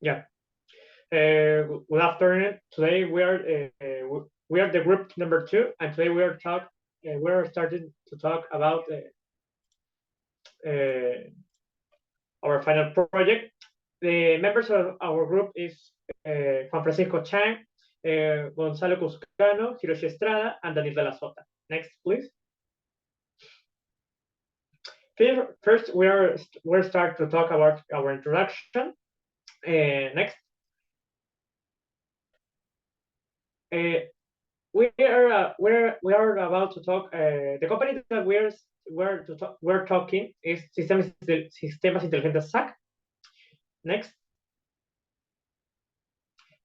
Yeah. Good afternoon. Today we are the group number 2, and today we are starting to talk about uh, our final project. The members of our group is Juan Francisco Chang, Gonzalo Cuscano, Hiroshi Estrada, and Daniel de la Sota. Next, please. First, we're start to talk about our introduction. Next. We are about to talk. The company that we're talking is Sistemas Inteligentes SAC. Next,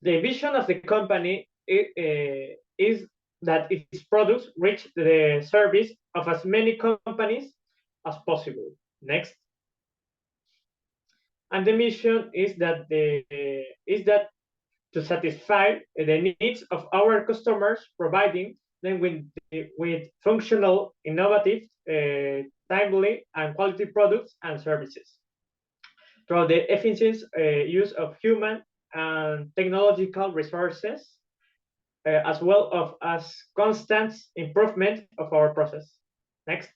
the vision of the company is that its products reach the service of as many companies as possible. Next, and the mission is that to satisfy the needs of our customers, providing them with functional, innovative, timely, and quality products and services through the efficient use of human and technological resources, as well as constant improvement of our process. Next.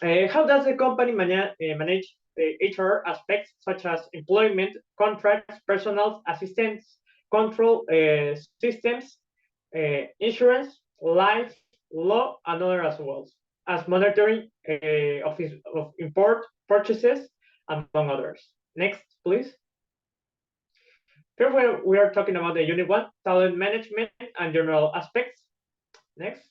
How does the company manage HR aspects such as employment, contracts, personal assistance, control systems, insurance, life, law, and other as well as monitoring of import purchases, among others. Next, please. Here we are talking about the Unit 1, talent management and general aspects. Next.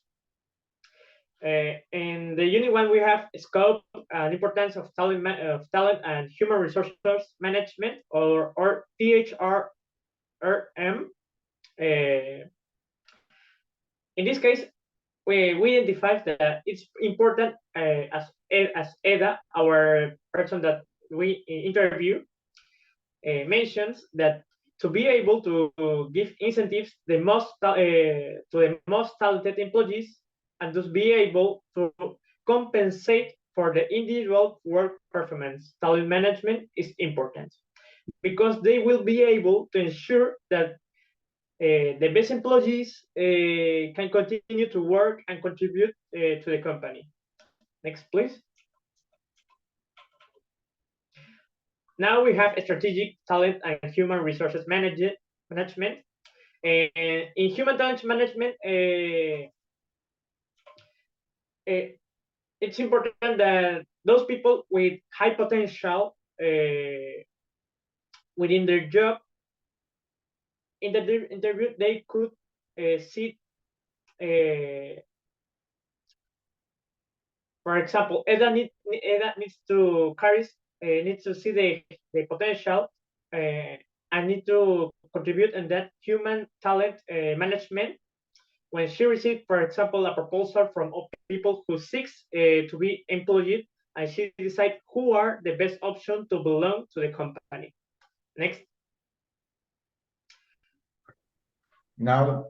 In the Unit 1, we have scope and importance of talent and human resources management, or THRM. In this case, we identify that it's important as Eda, our person that we interview, mentions that to be able to give incentives to the most talented employees, and thus be able to compensate for the individual work performance. Talent management is important because they will be able to ensure that the best employees can continue to work and contribute to the company. Next, please. Now we have strategic talent and human resources management. In human talent management, it's important that those people with high potential within their job, in the interview, they could see, for example, Eda needs to see the potential and need to contribute in that human talent management. When she received, for example, a proposal from people who seeks to be employed, and she decides who are the best option to belong to the company. Next. Now,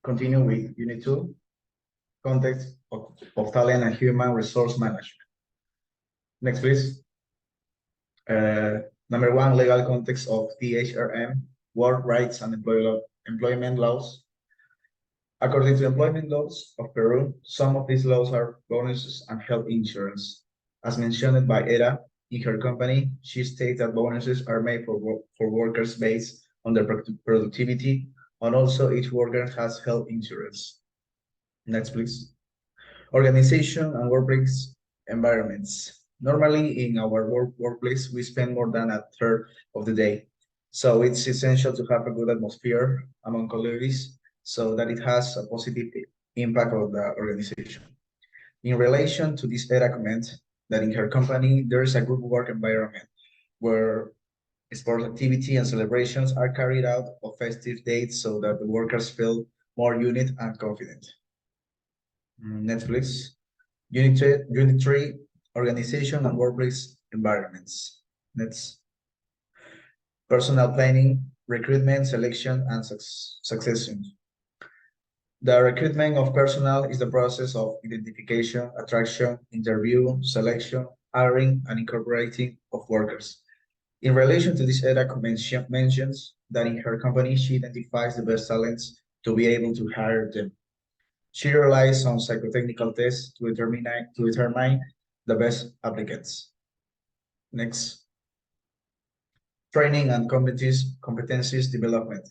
continue with Unit 2, context of talent and human resource management. Next, please. Number 1, legal context of THRM, work rights and employment laws. According to employment laws of Peru, some of these laws are bonuses and health insurance. As mentioned by Eda, in her company, she states that bonuses are made for workers based on their productivity, and also each worker has health insurance. Next, please. Organization and workplace environments. Normally, in our workplace, we spend more than a third of the day. So it's essential to have a good atmosphere among colleagues so that it has a positive impact on the organization. In relation to this Eda comment, that in her company, there is a good work environment where sports activity and celebrations are carried out on festive dates so that the workers feel more unit and confident. Next, please. Unit 3, organization and workplace environments. Next. Personnel planning, recruitment, selection, and succession. The recruitment of personnel is the process of identification, attraction, interview, selection, hiring, and incorporating of workers. In relation to this, Ada mentions that in her company, she identifies the best talents to be able to hire them. She relies on psychotechnical tests to determine the best applicants. Next, training and competencies development.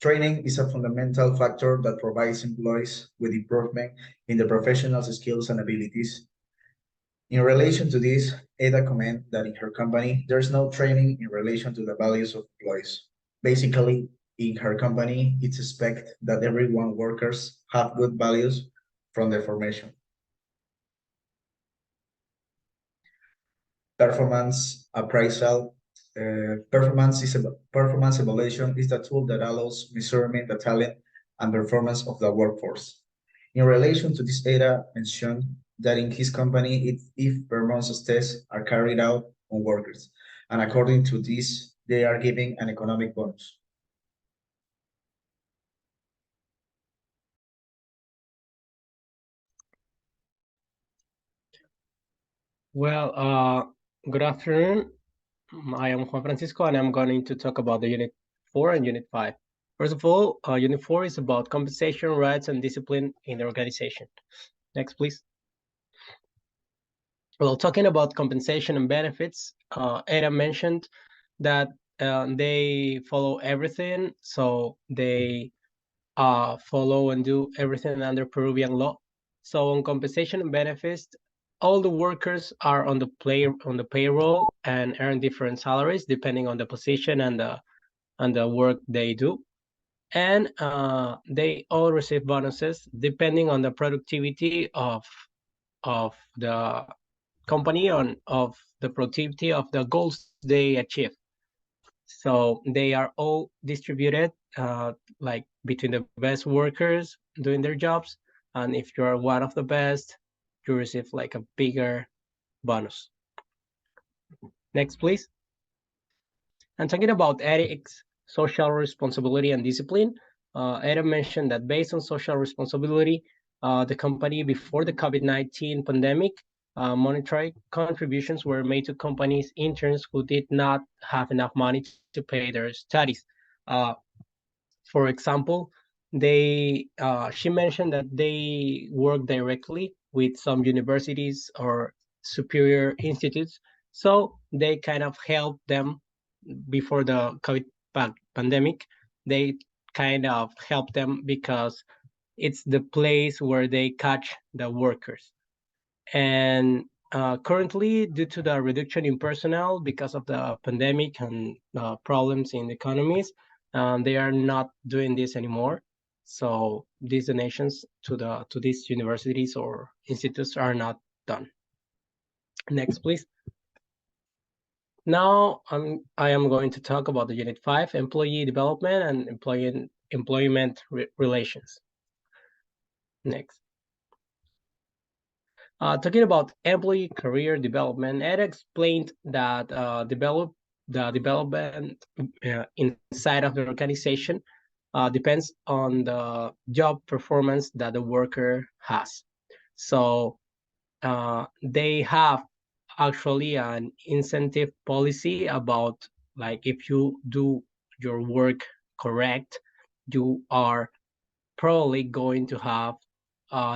Training is a fundamental factor that provides employees with improvement in their professional skills and abilities. In relation to this, Ada comment that in her company, there's no training in relation to the values of employees. Basically, in her company, it's expected that everyone workers have good values from the formation. Performance appraisal. Performance evaluation is the tool that allows measuring the talent and performance of the workforce. In relation to this data, mentioned that in his company, if performance tests are carried out on workers, and according to this, they are giving an economic bonus. Well, good afternoon. I am Juan Francisco, and I'm going to talk about the Unit 4 and Unit 5. First of all, Unit 4 is about compensation, rights, and discipline in the organization. Next, please. Well, talking about compensation and benefits, Ada mentioned that they follow everything, so they follow and do everything under Peruvian law. So on compensation and benefits, all the workers are on the payroll and earn different salaries depending on the position and the work they do. And they all receive bonuses depending on the productivity of the company, of the productivity of the goals they achieve. So they are all distributed like between the best workers doing their jobs, and if you are one of the best, you receive like a bigger bonus. Next, please. And talking about ethics, social responsibility, and discipline, Adam mentioned that based on social responsibility, the company before the COVID-19 pandemic, monetary contributions were made to companies' interns who did not have enough money to pay their studies. For example, she mentioned that they work directly with some universities or superior institutes, so they kind of help them before the COVID pandemic. They kind of help them because it's the place where they catch the workers. And currently, due to the reduction in personnel because of the pandemic and problems in the economies, they are not doing this anymore. So these donations to these universities or institutes are not done. Next, please. Now I am going to talk about the Unit 5, employee development and employment relations. Next. Talking about employee career development, Ed explained that the development inside of the organization depends on the job performance that the worker has. So they have actually an incentive policy about, like, if you do your work correct, you are probably going to have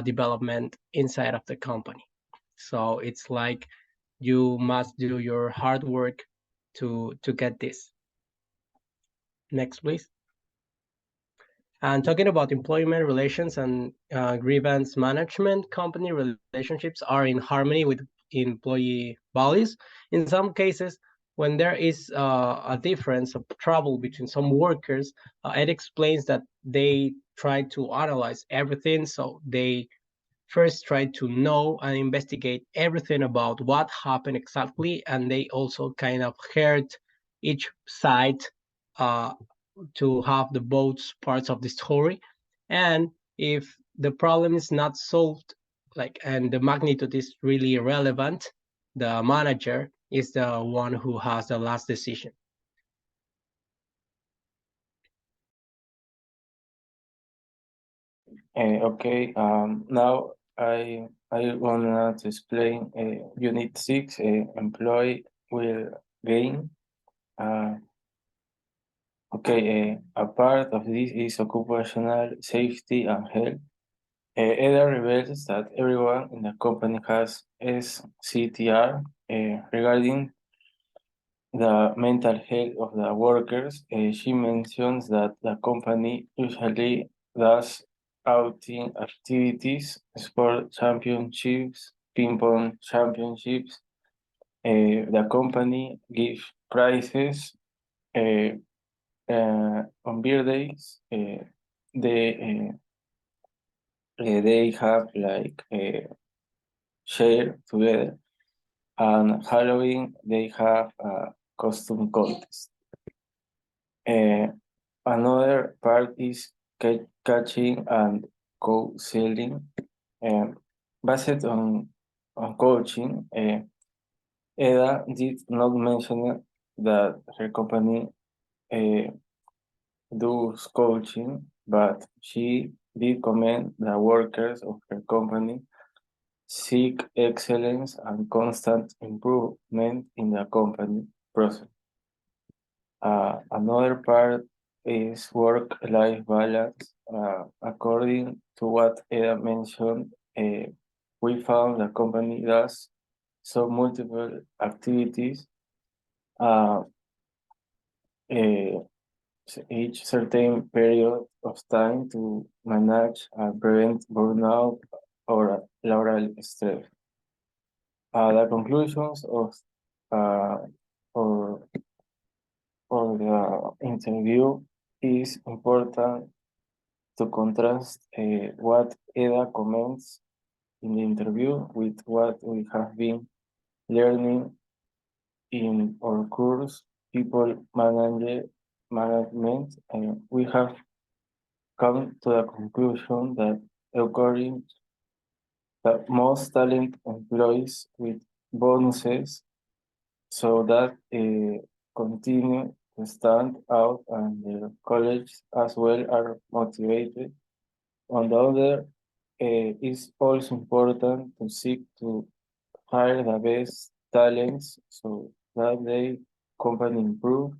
development inside of the company. So it's like you must do your hard work to get this. Next, please. And talking about employment relations and grievance management, company relationships are in harmony with employee values. In some cases, when there is a difference of trouble between some workers, it explains that they try to analyze everything. So they first try to know and investigate everything about what happened exactly, and they also kind of heard each side to have the both parts of the story. And if the problem is not solved, like, and the magnitude is really irrelevant, the manager is the one who has the last decision. Okay, now I wanna to explain Unit 6, employee will gain. Okay, a part of this is occupational safety and health. EDA reveals that everyone in the company has SCTR regarding the mental health of the workers. She mentions that the company usually does outing activities, sport championships, ping pong championships. The company gives prizes on birthdays. They they have like share together, and Halloween they have a costume contest. Another part is catching and co-selling. Based on coaching, Eda did not mention that her company does coaching, but she did comment that workers of her company seek excellence and constant improvement in the company process. Another part is work-life balance. According to what Eda mentioned, we found the company does some multiple activities each certain period of time to manage and prevent burnout or lateral stress. The conclusions of or the interview is important to contrast what Eda comments in the interview with what we have been learning in our course, People Management, and we have come to the conclusion that according that most talent employees with bonuses so that continue to stand out and the college as well are motivated. On the other, it's also important to seek to hire the best talents so that the company improve.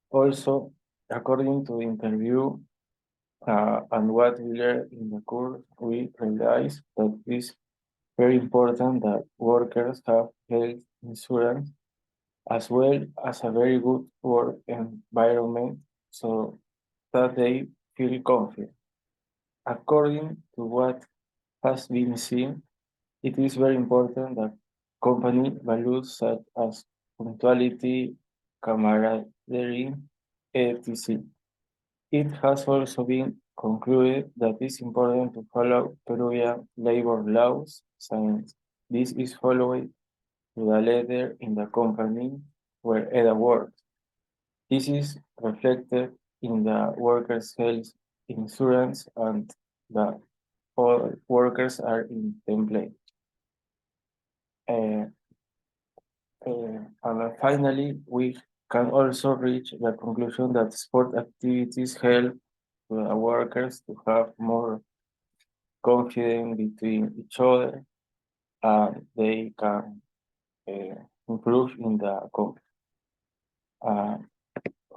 Also, according to the interview and what we learned in the course, we realized that it's very important that workers have health insurance as well as a very good work environment so that they feel confident. According to what has been seen, it is very important that company values such as punctuality, camaraderie, etc. It has also been concluded that it's important to follow Peruvian labor laws since this is followed to the letter in the company where Eda works. This is reflected in the workers' health insurance and the all workers are in template. And finally, we can also reach the conclusion that sport activities help the workers to have more confidence between each other and they can improve in the company.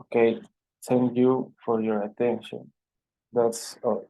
Okay, thank you for your attention. That's all.